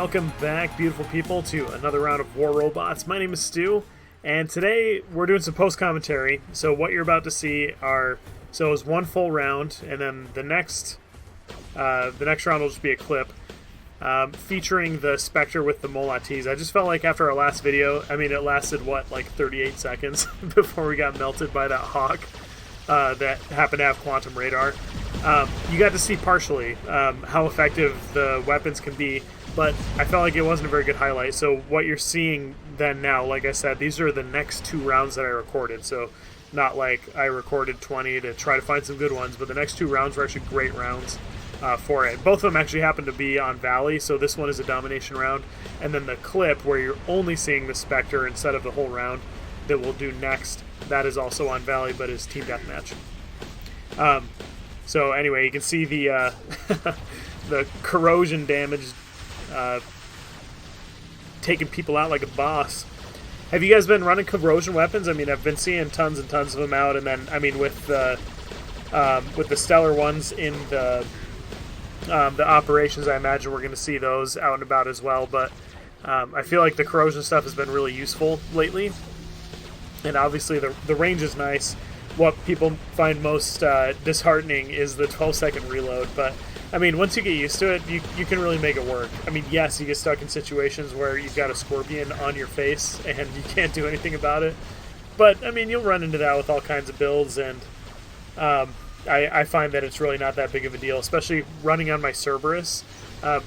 welcome back, beautiful people, to another round of War Robots. My name is Stu, and today we're doing some post-commentary. So what you're about to see are, so it was one full round, and then the next round will just be a clip featuring the Spectre with the Molot Ts. I just felt like after our last video, I mean, it lasted, what, like 38 seconds before we got melted by that hawk that happened to have quantum radar. You got to see partially how effective the weapons can be, but I felt like it wasn't a very good highlight. So what you're seeing then now, like I said, these are the next two rounds that I recorded. So not like I recorded 20 to try to find some good ones, but the next two rounds were actually great rounds for it. Both of them actually happen to be on Valley, so this one is a domination round. And then the clip where you're only seeing the Spectre instead of the whole round that we'll do next, that is also on Valley, but is Team Deathmatch. So anyway, you can see the the corrosion damage taking people out like a boss. Have you guys been running corrosion weapons? I mean, I've been seeing tons and tons of them out, and then I mean with the stellar ones in the operations, I imagine we're going to see those out and about as well. But I feel like the corrosion stuff has been really useful lately, and obviously the range is nice. What people find most disheartening is the 12-second reload, but I mean, once you get used to it, you can really make it work. I mean, yes, you get stuck in situations where you've got a scorpion on your face and you can't do anything about it, but I mean, you'll run into that with all kinds of builds, and I find that it's really not that big of a deal, especially running on my Cerberus,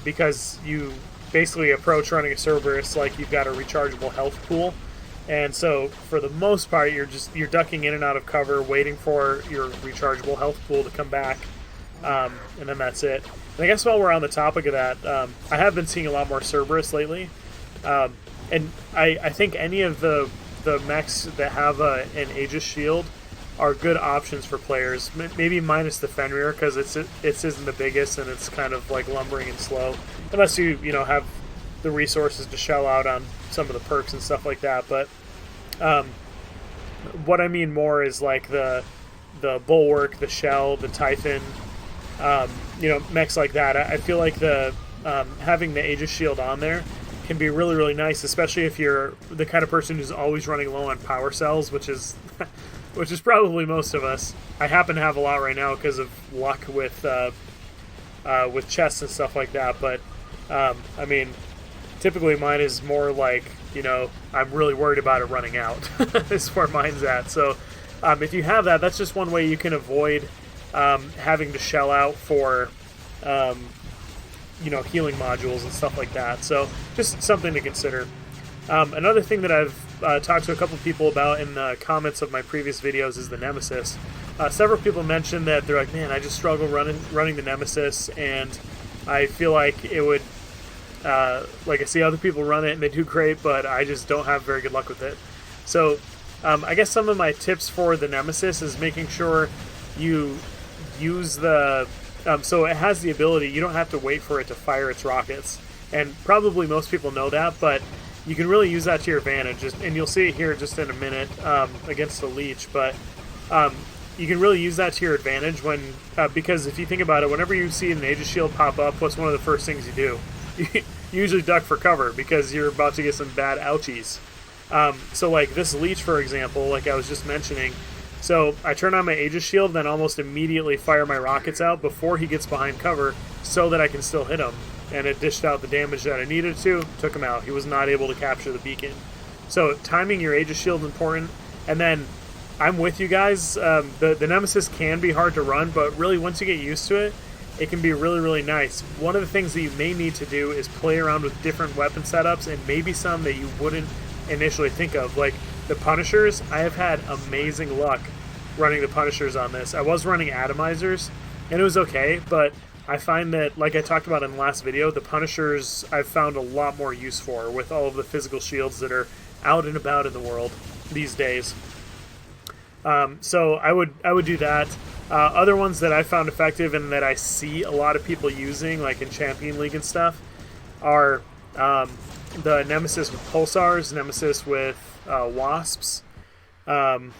because you basically approach running a Cerberus like you've got a rechargeable health pool. And so, for the most part, you're ducking in and out of cover, waiting for your rechargeable health pool to come back, and then that's it. And I guess while we're on the topic of that, I have been seeing a lot more Cerberus lately, and I think any of the mechs that have an Aegis shield are good options for players. Maybe minus the Fenrir, because it isn't the biggest and it's kind of like lumbering and slow, unless you have the resources to shell out on some of the perks and stuff like that. But what I mean more is like the Bulwark, the Shell, the Typhon, mechs like that. I feel like the having the Aegis shield on there can be really, really nice, especially if you're the kind of person who's always running low on power cells, which is probably most of us. I happen to have a lot right now because of luck with chests and stuff like that, but I mean, typically mine is more like, I'm really worried about it running out is where mine's at. So if you have that, that's just one way you can avoid having to shell out for healing modules and stuff like that. So just something to consider. Another thing that I've talked to a couple people about in the comments of my previous videos is the Nemesis. Several people mentioned that they're like, man, I just struggle running the Nemesis, and I feel like it would like I see other people run it and they do great, but I just don't have very good luck with it. So I guess some of my tips for the Nemesis is making sure you use the so it has the ability, you don't have to wait for it to fire its rockets, and probably most people know that, but you can really use that to your advantage, and you'll see it here just in a minute against the Leech. But you can really use that to your advantage when because if you think about it, whenever you see an Aegis shield pop up, what's one of the first things you do? You usually duck for cover because you're about to get some bad ouchies. So like this Leech, for example, like I was just mentioning, so I turn on my Aegis shield, then almost immediately fire my rockets out before he gets behind cover so that I can still hit him. And it dished out the damage that I needed to, took him out. He was not able to capture the beacon. So timing your Aegis shield is important. And then I'm with you guys. The Nemesis can be hard to run, but really once you get used to it, it can be really, really nice. One of the things that you may need to do is play around with different weapon setups, and maybe some that you wouldn't initially think of. Like the Punishers, I have had amazing luck running the Punishers on this. I was running Atomizers, and it was okay, but I find that, like I talked about in the last video, the Punishers I've found a lot more use for with all of the physical shields that are out and about in the world these days. So I would do that. Other ones that I found effective and that I see a lot of people using, like in Champion League and stuff, are the Nemesis with Pulsars, Nemesis with Wasps, and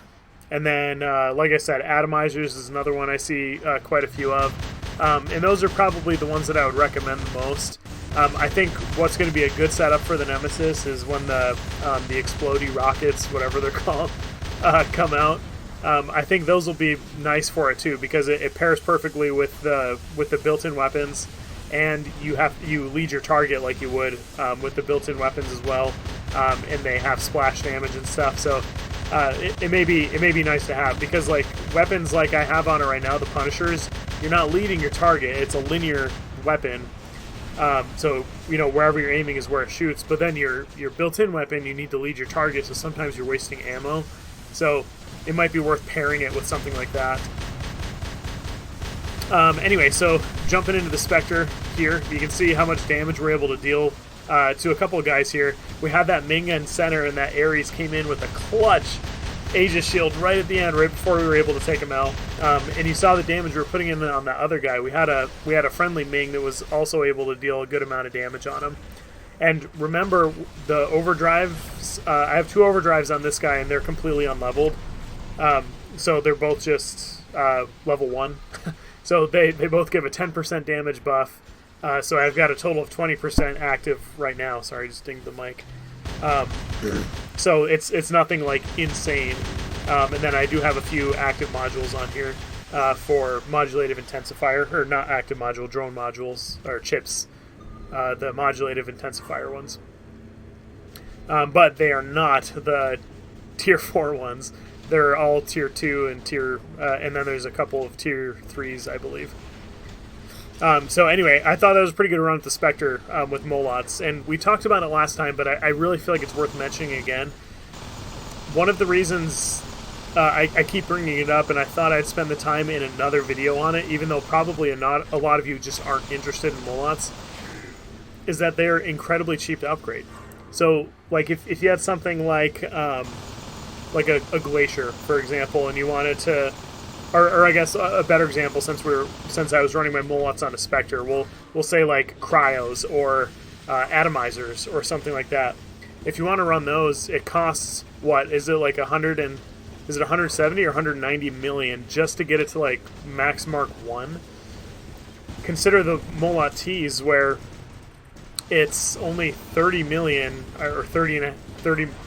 then, like I said, Atomizers is another one I see quite a few of. And those are probably the ones that I would recommend the most. I think what's going to be a good setup for the Nemesis is when the explodey rockets, whatever they're called, come out. I think those will be nice for it too, because it pairs perfectly with the built-in weapons, and you lead your target like you would with the built-in weapons as well, and they have splash damage and stuff. So it may be nice to have, because like weapons like I have on it right now, the Punishers, you're not leading your target; it's a linear weapon. So wherever you're aiming is where it shoots. But then your built-in weapon, you need to lead your target, so sometimes you're wasting ammo. So it might be worth pairing it with something like that. Anyway, so jumping into the Spectre here, you can see how much damage we're able to deal to a couple of guys here. We had that Ming in center, and that Ares came in with a clutch Aegis shield right at the end, right before we were able to take him out. And you saw the damage we were putting in on that other guy. We had a friendly Ming that was also able to deal a good amount of damage on him. And remember, the overdrives, I have 2 overdrives on this guy, and they're completely unleveled. So they're both just level 1. So they both give a 10% damage buff. So I've got a total of 20% active right now. Sorry, just dinged the mic. So it's nothing like insane. And then I do have a few active modules on here for modulative intensifier, or not active module, drone modules, or chips, the modulative intensifier ones. But they are not the tier 4 ones. They're all tier 2 and and then there's a couple of tier 3s, I believe. So anyway, I thought that was a pretty good run with the Spectre with Molots, and we talked about it last time, but I really feel like it's worth mentioning again. One of the reasons I keep bringing it up, and I thought I'd spend the time in another video on it, even though probably a lot of you just aren't interested in Molots, is that they're incredibly cheap to upgrade. So, like, if you had something like a Glacier, for example, and you wanted to... Or I guess a better example, since I was running my Molots on a Spectre, we'll say like Cryos or Atomizers or something like that. If you want to run those, it costs, what, is it like 170 or 190 million just to get it to like max Mark 1? Consider the Molot T's, where it's only 30 million or 30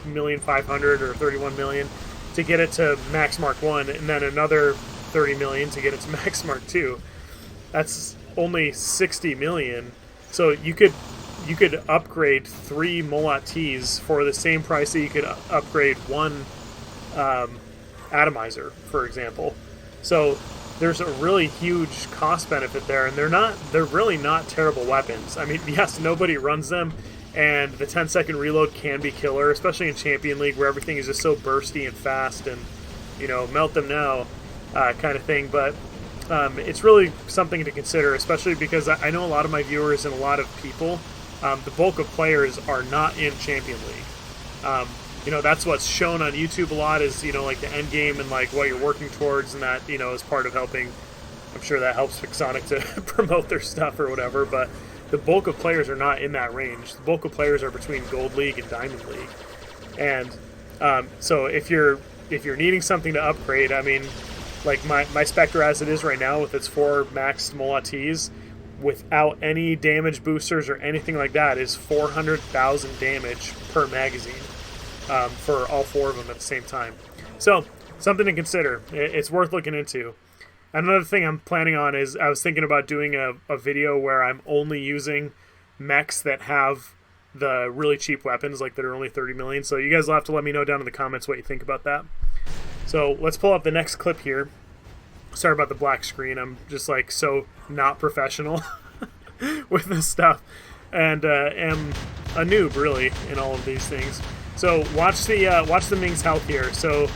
million 500 or 31 million to get it to max Mark 1, and then another 30 million to get it to max Mark 2. That's only 60 million. So you could upgrade 3 Molot T's for the same price that you could upgrade 1 Atomizer, for example. So there's a really huge cost benefit there, and they're really not terrible weapons. I mean, yes, nobody runs them, and the 10-second reload can be killer, especially in Champion League, where everything is just so bursty and fast, and melt them now kind of thing. But it's really something to consider, especially because I know a lot of my viewers and a lot of people, the bulk of players are not in Champion League. That's what's shown on YouTube a lot is, like the end game and like what you're working towards, and that, is part of helping. I'm sure that helps Pixonic to promote their stuff or whatever, but the bulk of players are not in that range. The bulk of players are between Gold League and Diamond League. And so if you're needing something to upgrade, I mean, like my Spectre as it is right now with its 4 max Molot T's, without any damage boosters or anything like that, is 400,000 damage per magazine for all 4 of them at the same time. So something to consider. It's worth looking into. Another thing I'm planning on is I was thinking about doing a video where I'm only using mechs that have the really cheap weapons, like that are only 30 million. So you guys will have to let me know down in the comments what you think about that. So let's pull up the next clip here. Sorry about the black screen. I'm just like so not professional with this stuff, and am a noob really in all of these things. So watch the Ming's health here. So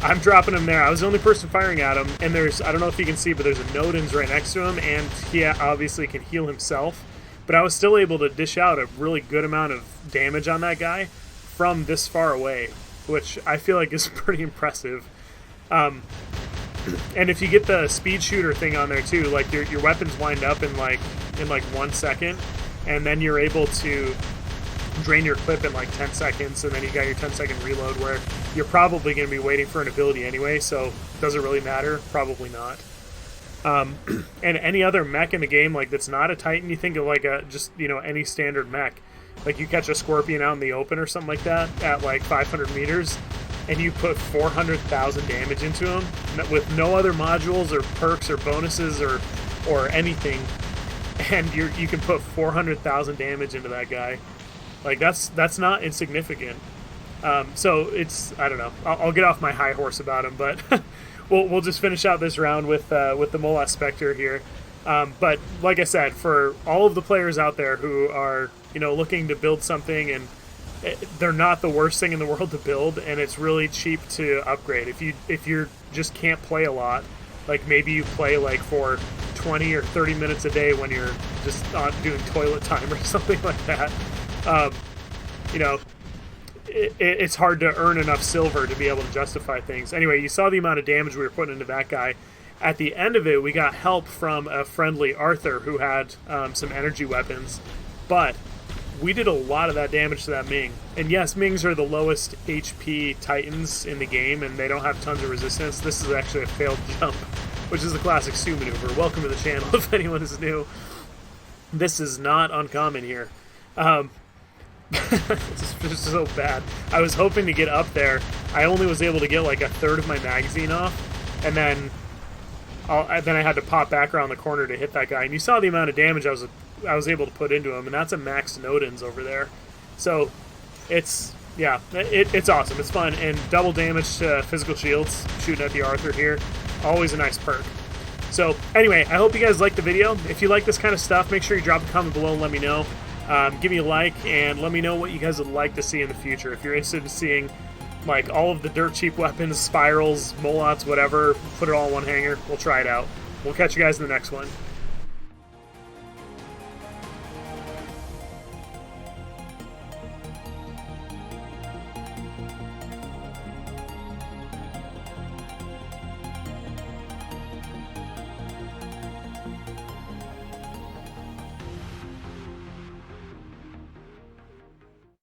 I'm dropping him there. I was the only person firing at him, and I don't know if you can see, but there's a Nodens right next to him, and he obviously can heal himself. But I was still able to dish out a really good amount of damage on that guy from this far away, which I feel like is pretty impressive. And if you get the speed shooter thing on there too, like your weapons wind up in like 1 second, and then you're able to drain your clip in like 10 seconds, and then you got your 10-second reload, where you're probably going to be waiting for an ability anyway, so does it really matter? Probably not. And any other mech in the game, like that's not a Titan, you think of like a just any standard mech. Like you catch a Scorpion out in the open or something like that at like 500 meters, and you put 400,000 damage into him with no other modules or perks or bonuses or anything, and you can put 400,000 damage into that guy. Like that's not insignificant. So it's, I don't know. I'll get off my high horse about him, but we'll just finish out this round with the Molot Spectre here. But like I said, for all of the players out there who are looking to build something, and they're not the worst thing in the world to build, and it's really cheap to upgrade. If you just can't play a lot, like maybe you play like for 20 or 30 minutes a day when you're just doing toilet time or something like that. It's hard to earn enough silver to be able to justify things. Anyway, you saw the amount of damage we were putting into that guy. At the end of it, we got help from a friendly Arthur who had some energy weapons, but we did a lot of that damage to that Ming. And yes, Mings are the lowest HP Titans in the game, and they don't have tons of resistance. This is actually a failed jump, which is the classic Sue maneuver. Welcome to the channel if anyone is new. This is not uncommon here. It's just so bad. I was hoping to get up there. I only was able to get like a third of my magazine off, and then I had to pop back around the corner to hit that guy. And you saw the amount of damage I was able to put into him, and that's a max Nodens over there. So it's awesome. It's fun, and double damage to physical shields shooting at the Arthur here, always a nice perk. So anyway, I hope you guys liked the video. If you like this kind of stuff, make sure you drop a comment below and let me know. Give me a like and let me know what you guys would like to see in the future. If you're interested in seeing like all of the dirt cheap weapons, spirals, molots, whatever, put it all in one hanger, we'll try it out. We'll catch you guys in the next one.